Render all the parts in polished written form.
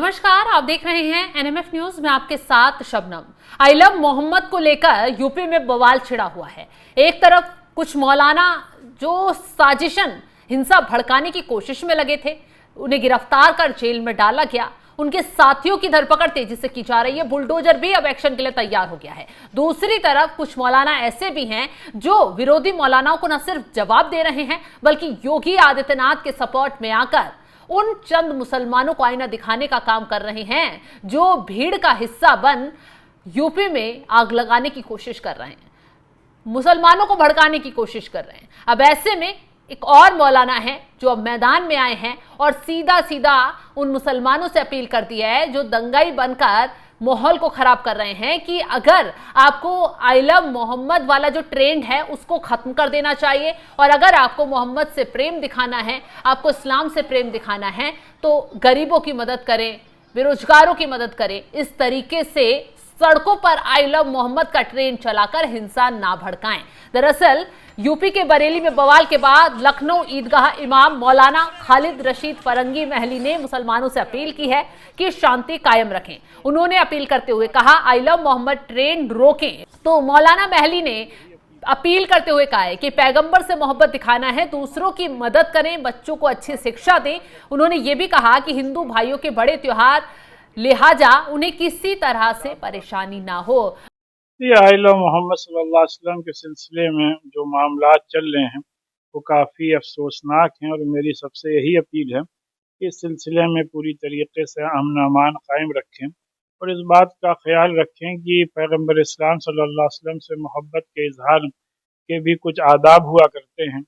नमस्कार, आप देख रहे हैं एनएमएफ न्यूज में आपके साथ शबनम। आई लव मोहम्मद को लेकर यूपी में बवाल छिड़ा हुआ है। एक तरफ कुछ मौलाना जो साजिशन हिंसा भड़काने की कोशिश में लगे थे, उन्हें गिरफ्तार कर जेल में डाला गया। उनके साथियों की धरपकड़ तेजी से की जा रही है। बुलडोजर भी अब एक्शन के लिए तैयार हो गया है। दूसरी तरफ कुछ मौलाना ऐसे भी हैं जो विरोधी मौलानाओं को न सिर्फ जवाब दे रहे हैं, बल्कि योगी आदित्यनाथ के सपोर्ट में आकर उन चंद मुसलमानों को आईना दिखाने का काम कर रहे हैं जो भीड़ का हिस्सा बन यूपी में आग लगाने की कोशिश कर रहे हैं, मुसलमानों को भड़काने की कोशिश कर रहे हैं। अब ऐसे में एक और मौलाना है जो अब मैदान में आए हैं और सीधा सीधा उन मुसलमानों से अपील कर दी है जो दंगाई बनकर माहौल को खराब कर रहे हैं कि अगर आपको आई लव मोहम्मद वाला जो ट्रेंड है उसको खत्म कर देना चाहिए, और अगर आपको मोहम्मद से प्रेम दिखाना है, आपको इस्लाम से प्रेम दिखाना है, तो गरीबों की मदद करें, बेरोजगारों की मदद करें। इस तरीके से सड़कों पर आई लव मोहम्मद का ट्रेंड चलाकर हिंसा ना भड़काएं। दरअसल यूपी के बरेली में बवाल के बाद लखनऊ ईदगाह इमाम मौलाना खालिद रशीद फरंगी महली ने मुसलमानों से अपील की है कि शांति कायम रखें। उन्होंने अपील करते हुए कहा, आई लव मोहम्मद ट्रेंड रोकें। तो मौलाना महली ने अपील करते हुए कहा है कि पैगंबर से मोहब्बत दिखाना है, दूसरों की मदद करें, बच्चों को अच्छी शिक्षा दें। उन्होंने ये भी कहा कि हिंदू भाइयों के बड़े त्योहार लिहाजा उन्हें किसी तरह से परेशानी ना हो। आई लव मोहम्मद सल्लल्लाहु अलैहि वसल्लम के सिलसिले में जो मामला चल रहे हैं वो काफ़ी अफसोसनाक हैं, और मेरी सबसे यही अपील है कि इस सिलसिले में पूरी तरीके से अमन अमान कायम रखें और इस बात का ख्याल रखें कि पैगंबर इस्लाम सल्लल्लाहु अलैहि वसल्लम से मोहब्बत के इजहार के भी कुछ आदाब हुआ करते हैं।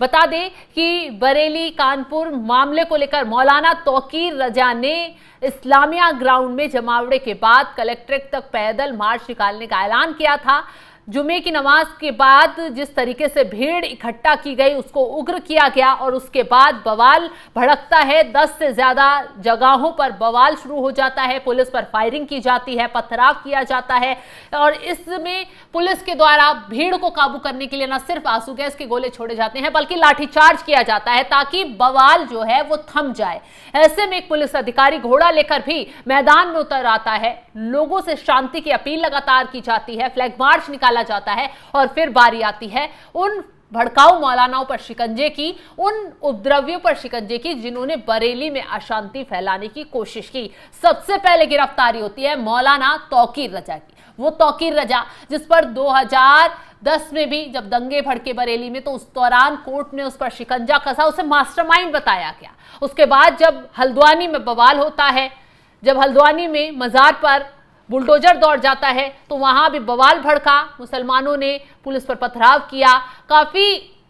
बता दें कि बरेली कानपुर मामले को लेकर मौलाना तौकीर रजा ने इस्लामिया ग्राउंड में जमावड़े के बाद कलेक्ट्रेट तक पैदल मार्च निकालने का ऐलान किया था। जुमे की नमाज के बाद जिस तरीके से भीड़ इकट्ठा की गई उसको उग्र किया गया और उसके बाद बवाल भड़कता है। 10 से ज्यादा जगहों पर बवाल शुरू हो जाता है, पुलिस पर फायरिंग की जाती है, पथराव किया जाता है, और इसमें पुलिस के द्वारा भीड़ को काबू करने के लिए न सिर्फ आंसू गैस के गोले छोड़े जाते हैं बल्कि लाठीचार्ज किया जाता है ताकि बवाल जो है वो थम जाए। ऐसे में एक पुलिस अधिकारी घोड़ा लेकर भी मैदान में उतर आता है, लोगों से शांति की अपील लगातार की जाती है, फ्लैग मार्च निकाला जाता है, और फिर बारी आती है उन भड़काऊ मौलानाओं पर शिकंजे की, उन उपद्रवियों पर शिकंजे की जिन्होंने बरेली में अशांति फैलाने की कोशिश की। सबसे पहले गिरफ्तारी होती है मौलाना तौकीर रजा की। वो तौकीर रजा जिस पर 2010 में भी जब दंगे भड़के बरेली में तो उस दौरान कोर्ट ने उस पर शिकंजा कसा, उसे मास्टरमाइंड बताया गया। उसके बाद जब हल्द्वानी में बवाल होता है, जब हल्द्वानी में मजार पर बुलडोजर दौड़ जाता है तो वहां भी बवाल भड़का, मुसलमानों ने पुलिस पर पथराव किया, काफी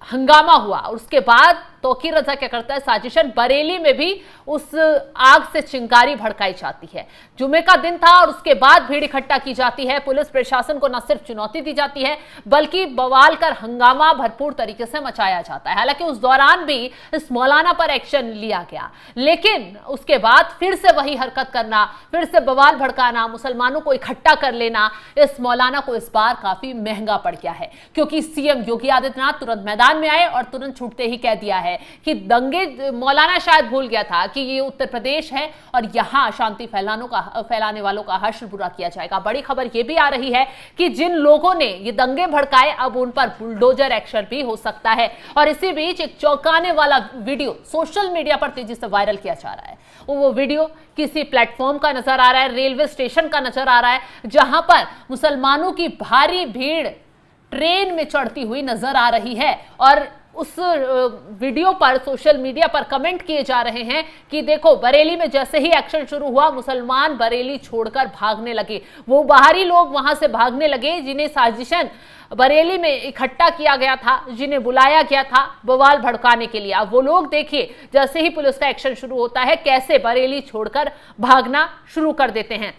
हंगामा हुआ। और उसके बाद तौकीर रजा क्या करता है, साजिशन बरेली में भी उस आग से चिंगारी भड़काई जाती है। जुमे का दिन था और उसके बाद भीड़ इकट्ठा की जाती है। पुलिस प्रशासन को न सिर्फ चुनौती दी जाती है बल्कि बवाल कर हंगामा भरपूर तरीके से मचाया जाता है। हालांकि उस दौरान भी इस मौलाना पर एक्शन लिया गया, लेकिन उसके बाद फिर से वही हरकत करना, फिर से बवाल भड़काना, मुसलमानों को इकट्ठा कर लेना, इस मौलाना को इस बार काफी महंगा पड़ गया है। क्योंकि सीएम योगी आदित्यनाथ तुरंत मैदान में आए और तुरंत छूटते ही कह दिया है कि दंगे, मौलाना शायद भूल गया था कि ये उत्तर प्रदेश है और यहां शांति फैलाने वालों का हश्र बुरा किया जाएगा। बड़ी खबर यह भी आ रही है कि जिन लोगों ने ये दंगे भड़काए अब उन पर बुलडोजर एक्शन भी हो सकता है। और इसी बीच एक चौंकाने वाला वीडियो सोशल मीडिया पर तेजी से वायरल किया जा रहा है। वो वीडियो किसी प्लेटफॉर्म का नजर आ रहा है, रेलवे स्टेशन का नजर आ रहा है, जहां पर मुसलमानों की भारी भीड़ ट्रेन में चढ़ती हुई नजर आ रही है। और उस वीडियो पर सोशल मीडिया पर कमेंट किए जा रहे हैं कि देखो, बरेली में जैसे ही एक्शन शुरू हुआ मुसलमान बरेली छोड़कर भागने लगे। वो बाहरी लोग वहां से भागने लगे जिन्हें साजिशन बरेली में इकट्ठा किया गया था, जिन्हें बुलाया गया था बवाल भड़काने के लिए। अब वो लोग देखिए, जैसे ही पुलिस का एक्शन शुरू होता है कैसे बरेली छोड़कर भागना शुरू कर देते हैं।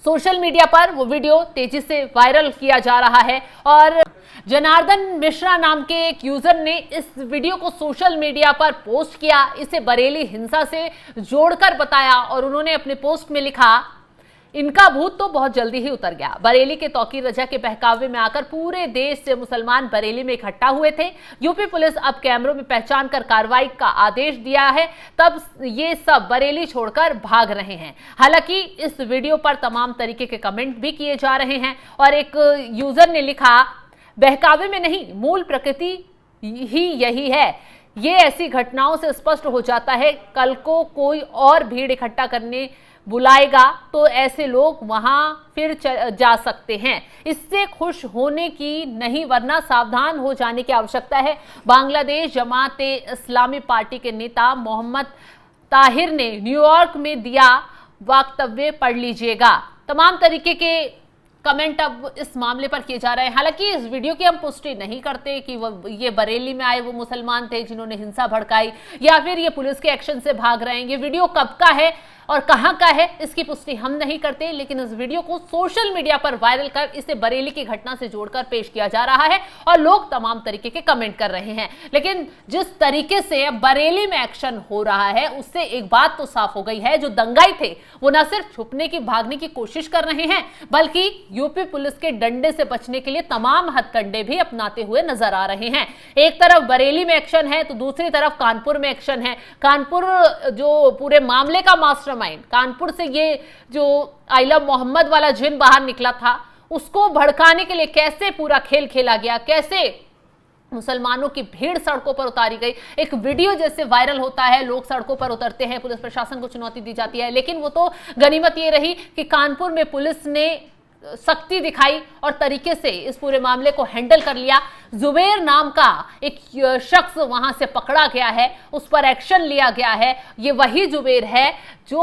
सोशल मीडिया पर वो वीडियो तेजी से वायरल किया जा रहा है और जनार्दन मिश्रा नाम के एक यूजर ने इस वीडियो को सोशल मीडिया पर पोस्ट किया, इसे बरेली हिंसा से जोड़कर बताया और उन्होंने अपने पोस्ट में लिखा इनका भूत तो बहुत जल्दी ही उतर गया। बरेली के तौकीर रजा के बहकावे में आकर पूरे देश से मुसलमान बरेली में इकट्ठा हुए थे। यूपी पुलिस अब कैमरों में पहचान कर कार्रवाई का आदेश दिया है, तब ये सब बरेली छोड़कर भाग रहे हैं। हालांकि इस वीडियो पर तमाम तरीके के कमेंट भी किए जा रहे हैं और एक यूजर ने लिखा, बहकावे में नहीं, मूल प्रकृति ही यही है। ये ऐसी घटनाओं से स्पष्ट हो जाता है, कल को कोई और भीड़ इकट्ठा करने बुलाएगा तो ऐसे लोग वहां फिर जा सकते हैं। इससे खुश होने की नहीं, वरना सावधान हो जाने की आवश्यकता है। बांग्लादेश जमाते इस्लामी पार्टी के नेता मोहम्मद ताहिर ने न्यूयॉर्क में दिया वक्तव्य, पढ़ लीजिएगा। तमाम तरीके के कमेंट अब इस मामले पर किए जा रहे हैं। हालांकि इस वीडियो की हम पुष्टि नहीं करते कि ये बरेली में आए वो मुसलमान थे जिन्होंने हिंसा भड़काई या फिर ये पुलिस के एक्शन से भाग रहे हैं। ये वीडियो कब का है और कहां का है इसकी पुष्टि हम नहीं करते, लेकिन इस वीडियो को सोशल मीडिया पर वायरल कर इसे बरेली की घटना से जोड़कर पेश किया जा रहा है और लोग तमाम तरीके के कमेंट कर रहे हैं। लेकिन जिस तरीके से बरेली में एक्शन हो रहा है उससे एक बात तो साफ हो गई है, जो दंगाई थे वो न सिर्फ छुपने की, भागने की कोशिश कर रहे हैं, बल्कि यूपी पुलिस के डंडे से बचने के लिए तमाम हथकंडे भी अपनाते हुए नजर आ रहे हैं। एक तरफ बरेली में एक्शन है तो दूसरी तरफ कानपुर में एक्शन है। कानपुर जो पूरे मामले का मास्टरमाइंड, कानपुर से ये जो आइलम मोहम्मद वाला जिन बाहर निकला था, उसको भड़काने के लिए कैसे पूरा खेल खेला गया, कैसे मुसलमानों की भीड़ सड़कों पर उतारी गई। एक वीडियो जैसे वायरल होता है, लोग सड़कों पर उतरते हैं, पुलिस प्रशासन को चुनौती दी जाती है, लेकिन वो तो गनीमत ये रही कि कानपुर में पुलिस ने सख्ती दिखाई और तरीके से इस पूरे मामले को हैंडल कर लिया। जुबेर नाम का एक शख्स वहां से पकड़ा गया है, उस पर एक्शन लिया गया है। ये वही जुबेर है जो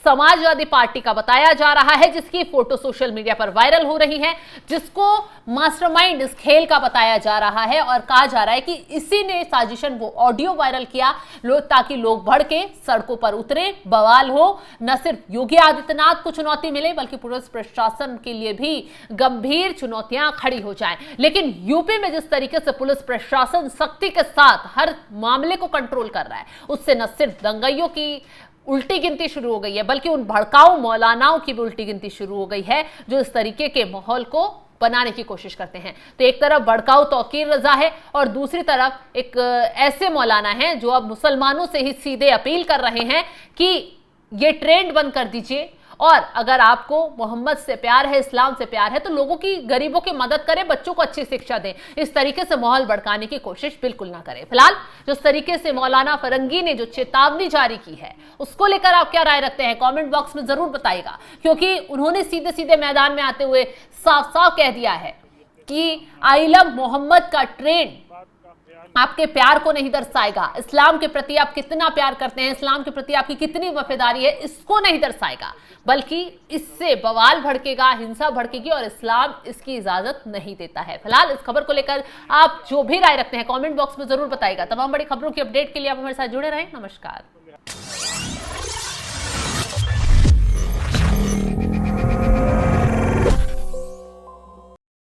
समाजवादी पार्टी का बताया जा रहा है, जिसकी फोटो सोशल मीडिया पर वायरल हो रही है, जिसको मास्टरमाइंड इस खेल का बताया जा रहा है और कहा जा रहा है कि इसी ने साजिशन वो ऑडियो वायरल किया ताकि लोग भड़के सड़कों पर उतरे, बवाल हो। न सिर्फ योगी आदित्यनाथ को चुनौती मिले बल्कि पुलिस प्रशासन के लिए भी गंभीर चुनौतियां खड़ी हो जाएं। लेकिन यूपी में जिस तरीके से पुलिस प्रशासन सख्ती के साथ हर मामले को कंट्रोल कर रहा है, उससे न सिर्फ दंगाइयों की उल्टी गिनती शुरू हो गई है बल्कि उन भड़काऊ मौलानाओं की भी उल्टी गिनती शुरू हो गई है जो इस तरीके के माहौल को बनाने की कोशिश करते हैं। तो एक तरफ भड़काऊ तौकीर रजा है और दूसरी तरफ एक ऐसे मौलाना हैं जो अब मुसलमानों से ही सीधे अपील कर रहे हैं कि ये ट्रेंड बंद कर दीजिए और अगर आपको मोहम्मद से प्यार है, इस्लाम से प्यार है, तो लोगों की, गरीबों की मदद करें, बच्चों को अच्छी शिक्षा दें। इस तरीके से माहौल भड़काने की कोशिश बिल्कुल ना करें। फिलहाल जिस तरीके से मौलाना फरंगी ने जो चेतावनी जारी की है उसको लेकर आप क्या राय रखते हैं, कमेंट बॉक्स में जरूर बताइएगा, क्योंकि उन्होंने सीधे सीधे मैदान में आते हुए साफ साफ कह दिया है कि आइलम मोहम्मद का ट्रेंड आपके प्यार को नहीं दर्शाएगा, इस्लाम के प्रति आप कितना प्यार करते हैं, इस्लाम के प्रति आपकी कितनी वफादारी है, इसको नहीं दर्शाएगा, बल्कि इससे बवाल भड़केगा, हिंसा भड़केगी और इस्लाम इसकी इजाजत नहीं देता है। फिलहाल इस खबर को लेकर आप जो भी राय रखते हैं कमेंट बॉक्स में जरूर बताइएगा। तमाम बड़ी खबरों की अपडेट के लिए आप हमारे साथ जुड़े रहें। नमस्कार।